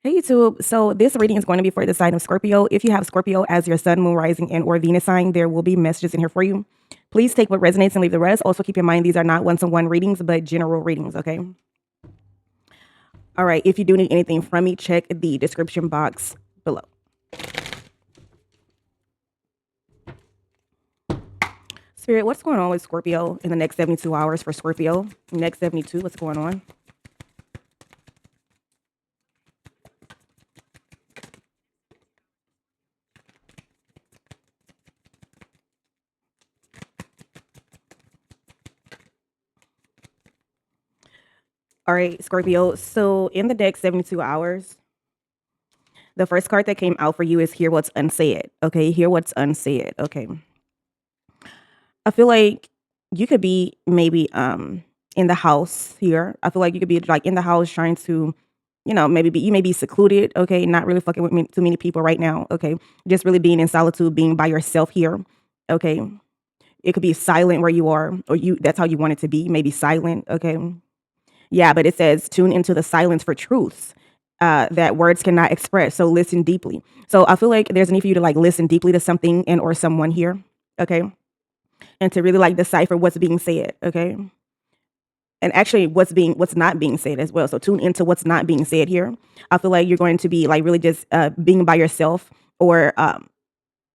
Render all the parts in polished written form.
Hey YouTube. So this reading is going to be for the sign of Scorpio. If you have Scorpio as your sun, moon, rising, and or Venus sign, there will be messages in here for you. Please take what resonates and leave the rest. Also keep in mind these are not one-to-one readings, but general readings, okay? All right, if you do need anything from me, check the description box below. Spirit, what's going on with Scorpio in the next 72 hours for Scorpio? Next 72, what's going on? All right, Scorpio. So in the next 72 hours, the first card that came out for you is Hear What's Unsaid. Okay, hear what's unsaid. Okay. I feel like you could be maybe in the house here. I feel like you could be like in the house trying to, maybe you may be secluded, okay, not really fucking with too many people right now, okay, just really being in solitude, being by yourself here, okay. It could be silent where you are, or that's how you want it to be, maybe silent, okay. Yeah, but it says tune into the silence for truths that words cannot express. So listen deeply. So I feel like there's a need for you to like listen deeply to something and or someone here, okay, and to really like decipher what's being said, okay, and actually what's not being said as well. So tune into what's not being said here. I feel like you're going to be like really just being by yourself or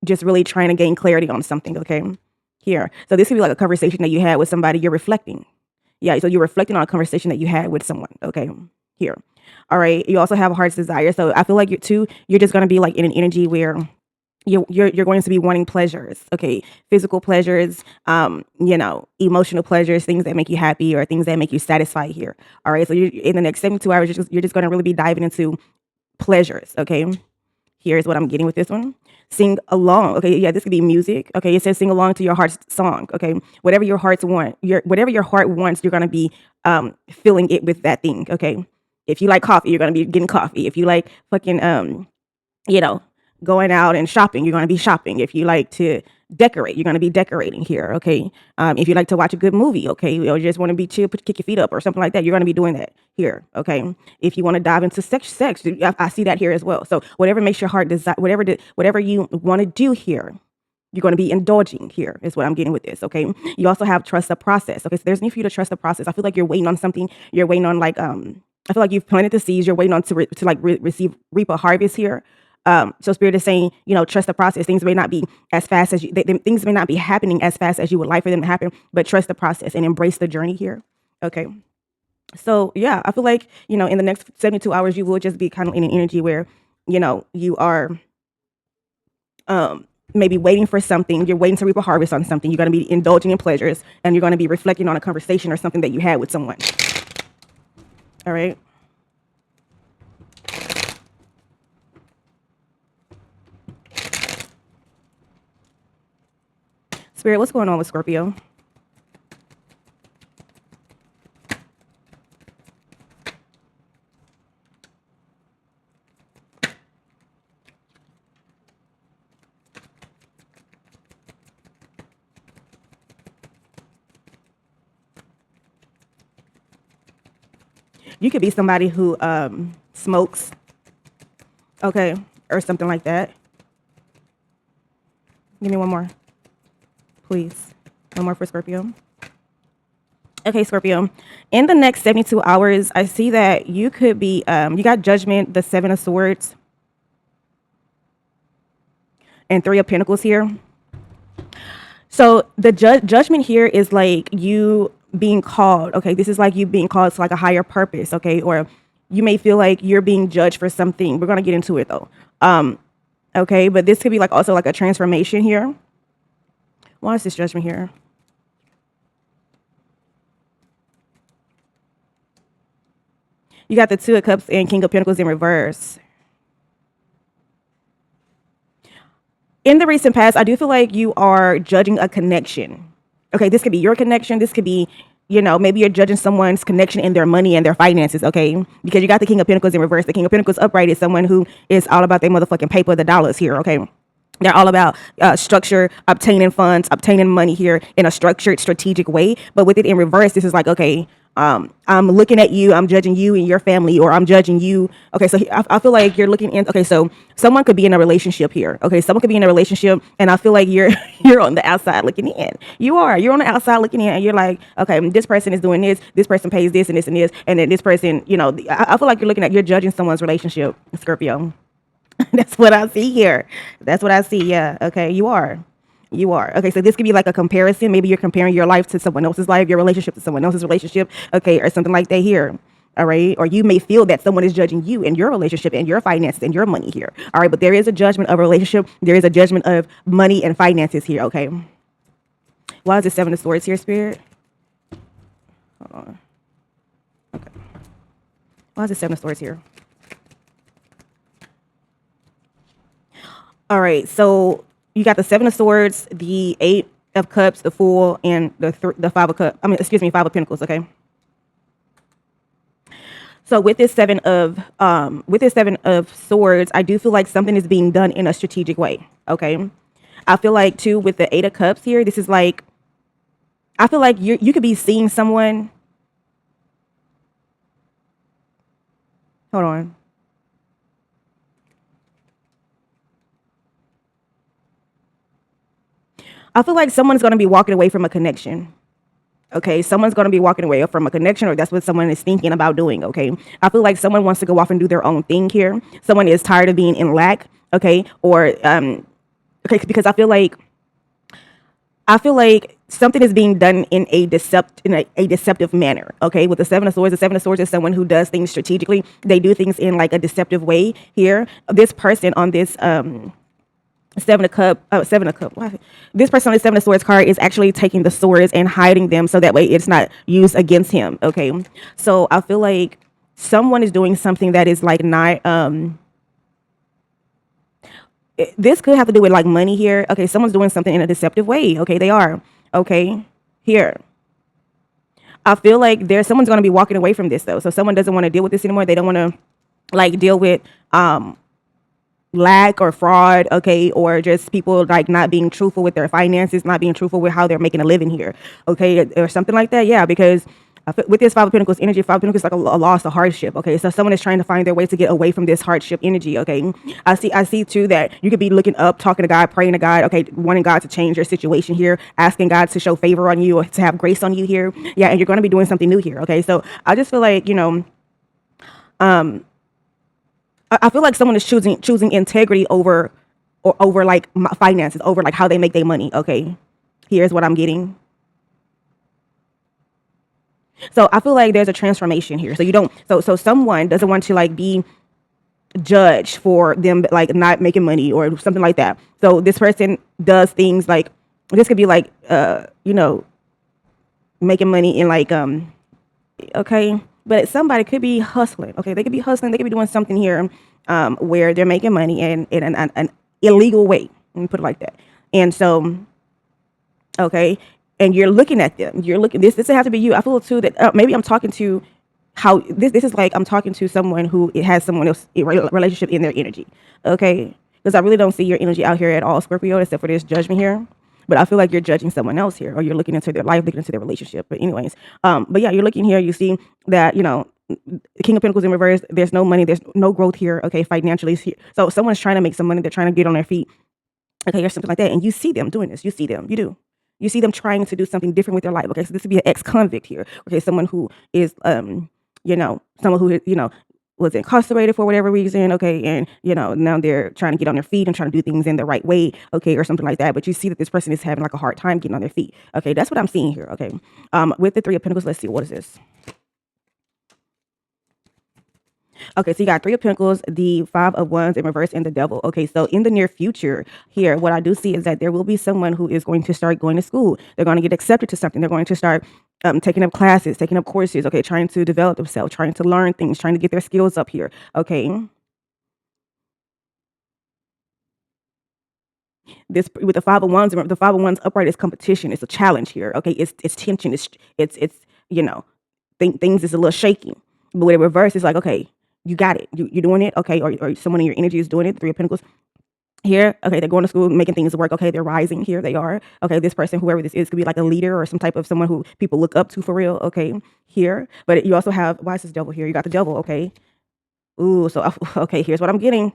just really trying to gain clarity on something, okay, here. So this could be like a conversation that you had with somebody. You're reflecting. Yeah, so you're reflecting on a conversation that you had with someone, okay, here. All right, you also have a heart's desire. So I feel like you're just going to be like in an energy where you're going to be wanting pleasures, okay, physical pleasures, emotional pleasures, things that make you happy or things that make you satisfied here. All right, so you in the next 72 hours, you're just going to really be diving into pleasures, okay. Here's what I'm getting with this one. Sing along, okay. Yeah, this could be music, okay. It says sing along to your heart's song, okay. Whatever your heart wants, you're going to be filling it with that thing, okay. If you like coffee, you're going to be getting coffee. If you like fucking you know, going out and shopping, you're going to be shopping. If you like to decorate, you're going to be decorating here, okay? If you like to watch a good movie, okay, or you just want to be chill, kick your feet up or something like that, you're going to be doing that here, okay? If you want to dive into sex, I see that here as well. So whatever makes your heart desire, whatever you want to do here, you're going to be indulging here is what I'm getting with this, okay? You also have trust the process, okay? So there's need for you to trust the process. I feel like you're waiting on something. You're waiting on like, I feel like you've planted the seeds. You're waiting on to reap a harvest here. So Spirit is saying, trust the process. Things may not be as fast as things may not be happening as fast as you would like for them to happen, but trust the process and embrace the journey here. Okay. So yeah, I feel like, in the next 72 hours, you will just be kind of in an energy where, you are, maybe waiting for something. You're waiting to reap a harvest on something. You're going to be indulging in pleasures and you're going to be reflecting on a conversation or something that you had with someone. All right. Spirit, what's going on with Scorpio? You could be somebody who smokes, okay, or something like that. Give me one more, please. One more for Scorpio. Okay, Scorpio. In the next 72 hours, I see that you could be, you got Judgment, the Seven of Swords, and Three of Pentacles here. So the judgment here is like you being called, okay? This is like you being called to like a higher purpose, okay? Or you may feel like you're being judged for something. We're going to get into it though. Okay, but this could be like also like a transformation here. Why is this judgment here? You got the Two of Cups and King of Pentacles in reverse. In the recent past, I do feel like you are judging a connection. Okay, this could be your connection. This could be, maybe you're judging someone's connection in their money and their finances, okay? Because you got the King of Pentacles in reverse. The King of Pentacles upright is someone who is all about their motherfucking paper, the dollars here, okay? They're all about structure, obtaining funds, obtaining money here in a structured, strategic way. But with it in reverse, this is like, okay, I'm looking at you, I'm judging you and your family, or I'm judging you. Okay, so I feel like you're looking in. Okay, so someone could be in a relationship here. Okay, someone could be in a relationship, and I feel like you're you're on the outside looking in. You're on the outside looking in, and you're like, okay, this person is doing this person pays this and this and this, and then this person, I feel like you're judging someone's relationship, Scorpio. That's what I see here. That's what I see. Yeah. Okay. You are. You are. Okay. So this could be like a comparison. Maybe you're comparing your life to someone else's life, your relationship to someone else's relationship. Okay. Or something like that here. All right. Or you may feel that someone is judging you and your relationship and your finances and your money here. All right. But there is a judgment of a relationship. There is a judgment of money and finances here. Okay. Why is the Seven of Swords here, Spirit? Hold on. Okay. Why is the Seven of Swords here? All right, so you got the Seven of Swords, the Eight of Cups, the Fool, and the Five of Cups. Five of Pentacles. Okay. So with this Seven of Swords, I do feel like something is being done in a strategic way. Okay. I feel like too with the Eight of Cups here, this is like, I feel like you could be seeing someone. Hold on. I feel like someone's going to be walking away from a connection. Okay, someone's going to be walking away from a connection, or that's what someone is thinking about doing. Okay, I feel like someone wants to go off and do their own thing here. Someone is tired of being in lack. Okay, or okay, because I feel like something is being done in a deceptive manner. Okay, with the Seven of Swords is someone who does things strategically. They do things in like a deceptive way. Here, this person on this Seven of Cup. This person on the Seven of Swords card is actually taking the swords and hiding them so that way it's not used against him. Okay, so I feel like someone is doing something that is like not. This could have to do with like money here. Okay, someone's doing something in a deceptive way. Okay, they are. Okay, here. I feel like someone's going to be walking away from this though. So someone doesn't want to deal with this anymore. They don't want to like deal with lack or fraud, okay, or just people like not being truthful with their finances, not being truthful with how they're making a living here, okay, or something like that. Yeah, because with this Five of Pentacles energy, Five of Pentacles is like a loss, a hardship. Okay, so someone is trying to find their way to get away from this hardship energy. Okay, I see too that you could be looking up, talking to God, praying to God. Okay, wanting God to change your situation here, asking God to show favor on you or to have grace on you here. Yeah, and you're going to be doing something new here. Okay, so I just feel like I feel like someone is choosing integrity over like finances, over like how they make their money. Okay, here's what I'm getting. So I feel like there's a transformation here. So you don't. So someone doesn't want to like be judged for them like not making money or something like that. So this person does things like this could be like making money in like okay, but somebody could be hustling. Okay, they could be hustling. They could be doing something here where they're making money in an illegal way. Let me put it like that. And so, okay, and you're looking at them. You're looking. This doesn't have to be you. I feel too that maybe I'm talking to how this is like I'm talking to someone who it has someone else relationship in their energy. Okay, because I really don't see your energy out here at all, Scorpio, except for this judgment here. But I feel like you're judging someone else here, or you're looking into their life, looking into their relationship. But anyways, but yeah, you're looking here. You see that the King of Pentacles in reverse. There's no money. There's no growth here. Okay, financially here. So someone's trying to make some money. They're trying to get on their feet. Okay, or something like that. And you see them doing this. You see them. You do. You see them trying to do something different with their life. Okay, so this would be an ex-convict here. Okay, someone who is someone who was incarcerated for whatever reason, okay, and now they're trying to get on their feet and trying to do things in the right way, okay, or something like that. But you see that this person is having like a hard time getting on their feet. Okay, that's what I'm seeing here. Okay, with the Three of Pentacles, let's see, what is this? Okay, so you got Three of Pentacles, the Five of Wands in reverse, and the Devil. Okay, so in the near future here, what I do see is that there will be someone who is going to start going to school. They're going to get accepted to something. They're going to start taking up classes, taking up courses, okay, trying to develop themselves, trying to learn things, trying to get their skills up here, okay? This with the Five of Wands, the Five of Wands upright is competition. It's a challenge here, okay? It's tension. It's things is a little shaky. But with a reverse, it's like, okay, you got it. You're doing it, okay? Or someone in your energy is doing it. Three of Pentacles. here. Okay, they're going to school, making things work. Okay, they're rising. Here they are. Okay, this person, whoever this is, could be like a leader or some type of someone who people look up to for real. Okay, here. But you also have, why is this devil here? You got the devil. Okay. Ooh, so okay, here's what I'm getting.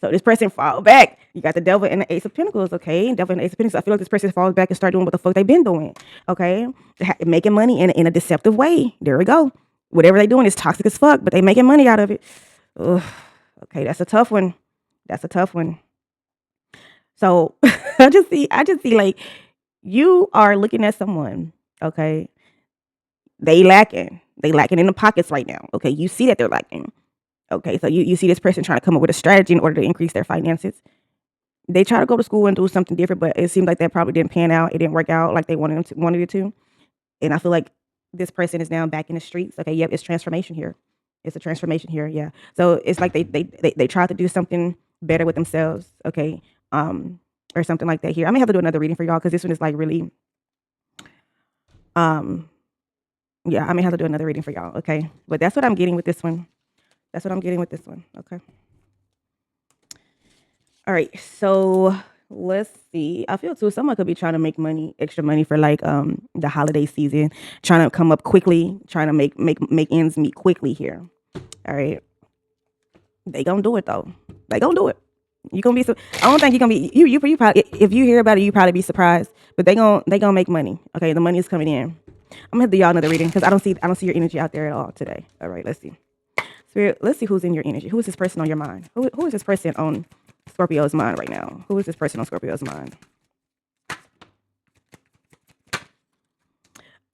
So this person fall back. You got the devil and the ace of pentacles, okay? Devil and the ace of pentacles. I feel like this person falls back and start doing what the fuck they've been doing, okay? Making money in a deceptive way. There we go. Whatever they doing is toxic as fuck, but they making money out of it. Ugh. Okay, that's a tough one. That's a tough one. So I just see like you are looking at someone, okay? They lacking. They lacking in the pockets right now. Okay, you see that they're lacking. Okay, so you see this person trying to come up with a strategy in order to increase their finances. They try to go to school and do something different, but it seemed like that probably didn't pan out. It didn't work out like they wanted it to. And I feel like this person is now back in the streets. Okay, yep, it's transformation here. It's a transformation here. Yeah. So it's like they tried to do something better with themselves. Okay. Or something like that here. I may have to do another reading for y'all because this one is like really um yeah, I may have to do another reading for y'all. Okay. But that's what I'm getting with this one. That's what I'm getting with this one. Okay. All right, so let's see. I feel too someone could be trying to make money, extra money for like the holiday season, trying to come up quickly, trying to make ends meet quickly here. All right. They gonna do it though. They gonna do it. You gonna be so I don't think you're gonna be you probably if you hear about it, you probably be surprised. But they gonna make money. Okay, the money is coming in. I'm gonna do y'all another reading because I don't see your energy out there at all today. All right, let's see. Spirit, let's see who's in your energy. Who is this person on your mind? Who is this person on Scorpio's mind right now? Who is this person on Scorpio's mind?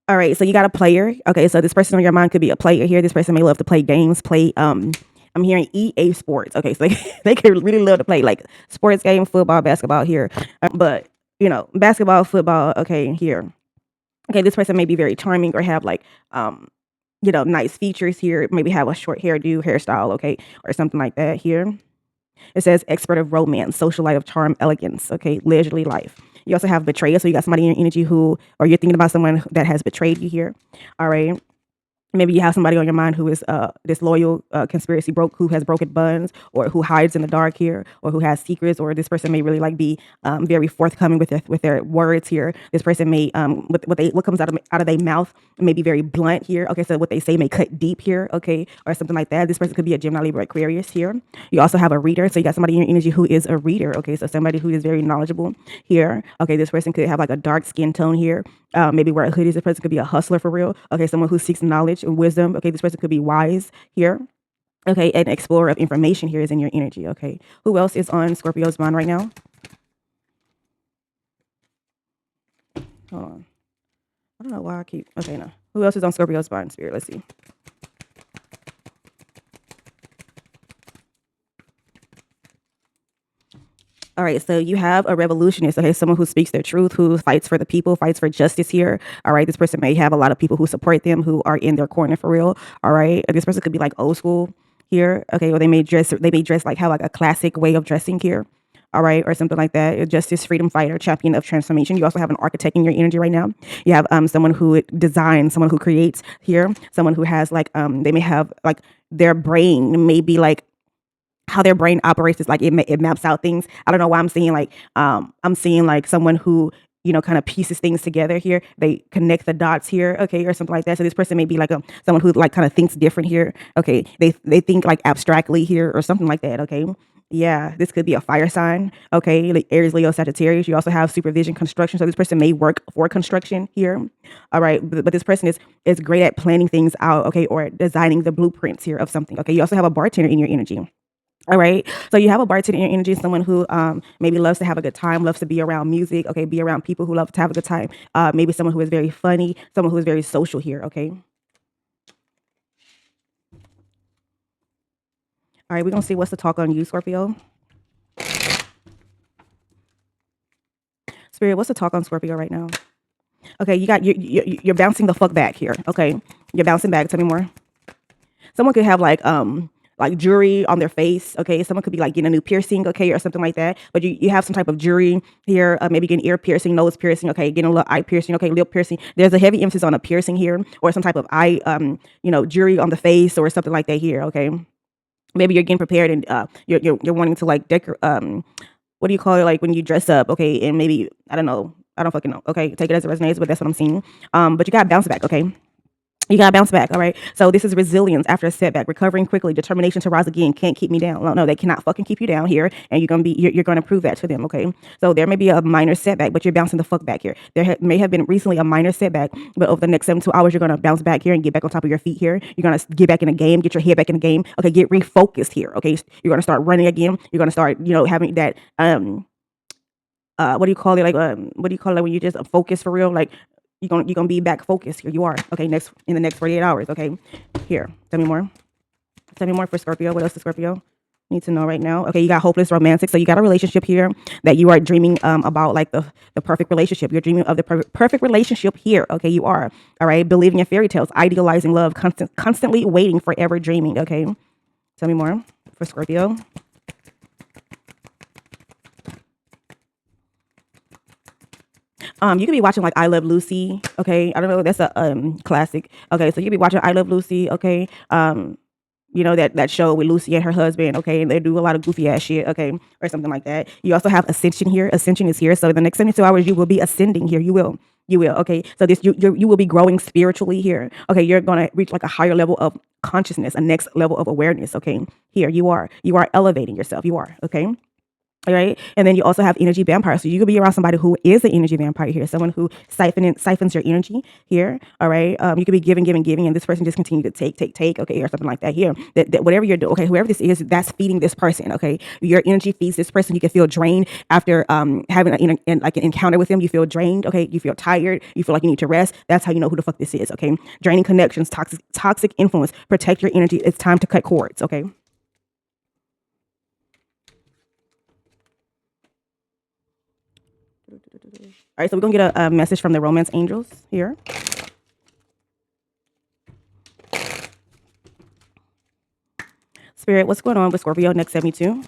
All right, so you got a player. Okay, so this person on your mind could be a player here. This person may love to play games, play I'm hearing EA sports. Okay, so they could really love to play like sports game, football, basketball here. But basketball, football, okay, here. Okay, this person may be very charming or have like nice features here. Maybe have a short hairdo, hairstyle, okay, or something like that here. It says expert of romance, socialite of charm, elegance, okay, leisurely life. You also have betrayal. So you got somebody in your energy or you're thinking about someone that has betrayed you here. All right. Maybe you have somebody on your mind who is disloyal, conspiracy who has broken bonds, or who hides in the dark here, or who has secrets, or this person may really like be very forthcoming with their words here. This person may what comes out of their mouth may be very blunt here. Okay, so what they say may cut deep here. Okay, or something like that. This person could be a Gemini, Libra, Aquarius here. You also have a reader, so you got somebody in your energy who is a reader. Okay, so somebody who is very knowledgeable here. Okay, this person could have like a dark skin tone here. Maybe wear a hoodie. This person could be a hustler for real. Okay, someone who seeks knowledge and wisdom. Okay, this person could be wise here. Okay, an explorer of information here is in your energy. Okay, who else is on Scorpio's mind right now? Hold on. I don't know why I keep. Okay, no. Who else is on Scorpio's mind, Spirit? Let's see. All right, so you have a revolutionist, okay, someone who speaks their truth, who fights for the people, fights for justice here. All right, this person may have a lot of people who support them, who are in their corner for real. All right, this person could be like old school here, okay, or they may dress like have like a classic way of dressing here. All right, or something like that. Justice, freedom fighter, champion of transformation. You also have an architect in your energy right now. You have someone who designs, someone who creates here, someone who has like they may have like their brain may be like how their brain operates is like it maps out things. I don't know why I'm seeing like someone who kind of pieces things together here. They connect the dots here, okay, or something like that. So this person may be like someone who like kind of thinks different here. Okay, they think like abstractly here or something like that. Okay. Yeah, this could be a fire sign. Okay, like Aries, Leo, Sagittarius. You also have supervision, construction. So this person may work for construction here. All right, but this person is great at planning things out. Okay, or designing the blueprints here of something. Okay, you also have a bartender in your energy. All right. So you have a bartender in your energy, someone who maybe loves to have a good time, loves to be around music. Okay. Be around people who love to have a good time. Maybe someone who is very funny, someone who is very social here. Okay. All right. We're going to see what's the talk on you, Scorpio. Spirit, what's the talk on Scorpio right now? Okay. You're bouncing the fuck back here. Okay. You're bouncing back. Tell me more. Someone could have like jewelry on their face. Okay, someone could be like getting a new piercing, okay, or something like that. But you have some type of jewelry here, maybe getting ear piercing, nose piercing, okay, getting a little eye piercing, okay, lip piercing. There's a heavy emphasis on a piercing here, or some type of eye, jewelry on the face or something like that here, okay. Maybe you're getting prepared and you're wanting to like decor what do you call it, like when you dress up, okay, and maybe I don't know, I don't fucking know, okay, take it as it resonates, but that's what I'm seeing. But you gotta bounce back, okay. You gotta bounce back, all right? So this is resilience after a setback, recovering quickly, determination to rise again. Can't keep me down. No, no, they cannot fucking keep you down here, and you're gonna prove that to them, okay? So there may be a minor setback, but you're bouncing the fuck back here. May have been recently a minor setback, but over the next 72 hours, you're gonna bounce back here and get back on top of your feet here. You're gonna get back in the game, get your head back in the game, okay? Get refocused here, okay? You're gonna start running again. You're gonna start, having that what do you call it? Like, what do you call it when you just focus for real? Like, you're gonna be back focused. Here you are. Okay, next in the next 48 hours. Okay, here. Tell me more. Tell me more for Scorpio. What else does Scorpio need to know right now? Okay, you got hopeless romantic. So you got a relationship here that you are dreaming about, like the perfect relationship. You're dreaming of the perfect relationship here. Okay, you are. All right, believing in fairy tales, idealizing love, constantly waiting, forever dreaming. Okay, tell me more for Scorpio. You could be watching like I Love Lucy. Okay, I don't know. That's a classic. Okay, so you could be watching I Love Lucy. Okay, that show with Lucy and her husband. Okay, and they do a lot of goofy ass shit. Okay, or something like that. You also have ascension here. Ascension is here. So in the next 72 hours, you will be ascending here. You will. You will. Okay, so this you will be growing spiritually here. Okay, you're gonna reach like a higher level of consciousness, a next level of awareness. Okay, here you are. You are elevating yourself. You are. Okay. All right. And then you also have energy vampire. So you could be around somebody who is an energy vampire here, someone who siphons your energy here. All right. You could be giving, giving, giving, and this person just continue to take, okay, or something like that here. That whatever you're doing, okay, whoever this is, that's feeding this person. Okay. Your energy feeds this person. You can feel drained after having like an encounter with them. You feel drained. Okay. You feel tired. You feel like you need to rest. That's how you know who the fuck this is. Okay. Draining connections, toxic influence. Protect your energy. It's time to cut cords. Okay. All right, so we're gonna get a message from the romance angels here. Spirit, what's going on with Scorpio next 72?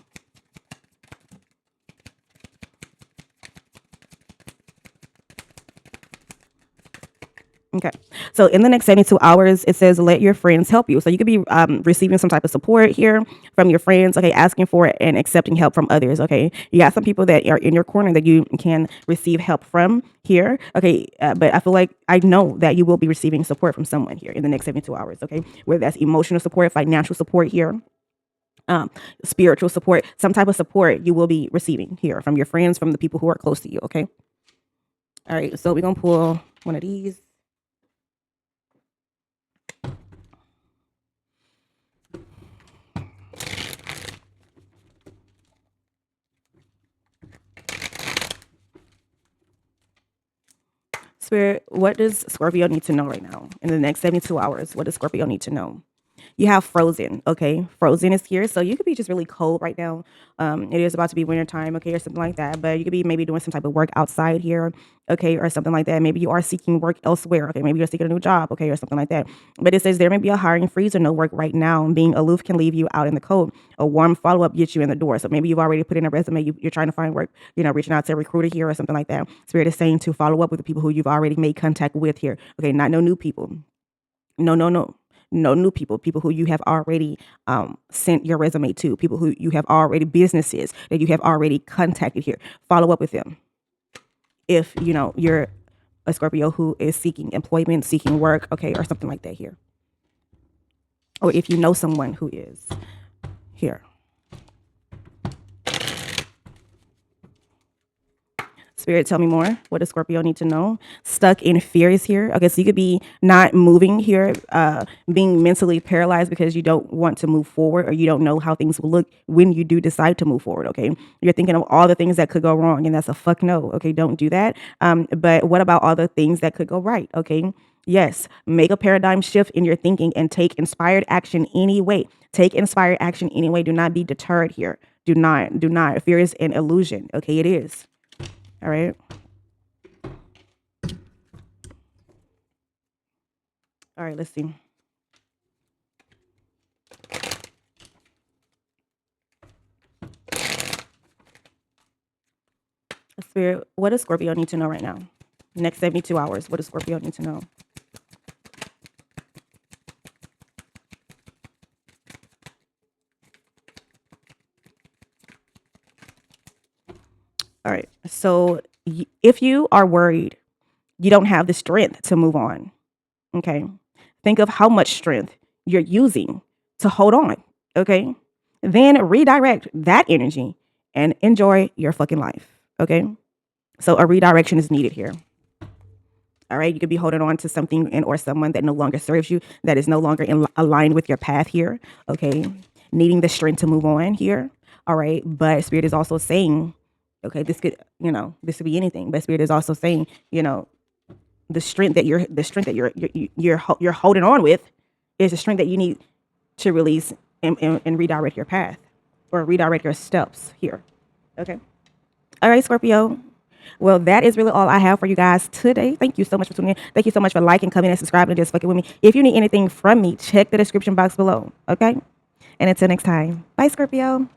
Okay. So in the next 72 hours, it says, let your friends help you. So you could be receiving some type of support here from your friends, okay, asking for it and accepting help from others, okay. You got some people that are in your corner that you can receive help from here, okay. But I feel like I know that you will be receiving support from someone here in the next 72 hours, okay. Whether that's emotional support, financial support here, spiritual support, some type of support you will be receiving here from your friends, from the people who are close to you, okay. All right, so we're going to pull one of these. Spirit, what does Scorpio need to know right now in the next 72 hours? What does Scorpio need to know? You have Frozen, okay? Frozen is here. So you could be just really cold right now. It is about to be winter time, okay, or something like that. But you could be maybe doing some type of work outside here, okay, or something like that. Maybe you are seeking work elsewhere, okay? Maybe you're seeking a new job, okay, or something like that. But it says there may be a hiring freeze or no work right now. And being aloof can leave you out in the cold. A warm follow-up gets you in the door. So maybe you've already put in a resume. You're trying to find work, reaching out to a recruiter here or something like that. Spirit is saying to follow up with the people who you've already made contact with here. Okay, not no new people. No, no, no. No new people who you have already sent your resume to, people who you have already, businesses that you have already contacted here. Follow up with them. If, you're a Scorpio who is seeking employment, seeking work, okay, or something like that here. Or if you know someone who is here. Spirit, tell me more. What does Scorpio need to know? Stuck in fear is here. Okay, so you could be not moving here, being mentally paralyzed because you don't want to move forward or you don't know how things will look when you do decide to move forward, okay? You're thinking of all the things that could go wrong, and that's a fuck no, okay? Don't do that. But what about all the things that could go right, okay? Yes, make a paradigm shift in your thinking and take inspired action anyway. Take inspired action anyway. Do not be deterred here. Do not. Fear is an illusion, okay? It is. All right. All right, let's see. Spirit, what does Scorpio need to know right now? Next 72 hours, what does Scorpio need to know? All right. So if you are worried, you don't have the strength to move on. Okay. Think of how much strength you're using to hold on. Okay. Then redirect that energy and enjoy your fucking life. Okay. So a redirection is needed here. All right. You could be holding on to something and or someone that no longer serves you, that is no longer aligned with your path here. Okay. Needing the strength to move on here. All right. But Spirit is also saying, okay, this could, this could be anything. But Spirit is also saying, the strength that you're holding on with is the strength that you need to release and redirect your path or redirect your steps here. Okay. All right, Scorpio. Well, that is really all I have for you guys today. Thank you so much for tuning in. Thank you so much for liking, commenting, and subscribing, and just fucking with me. If you need anything from me, check the description box below. Okay. And until next time, bye, Scorpio.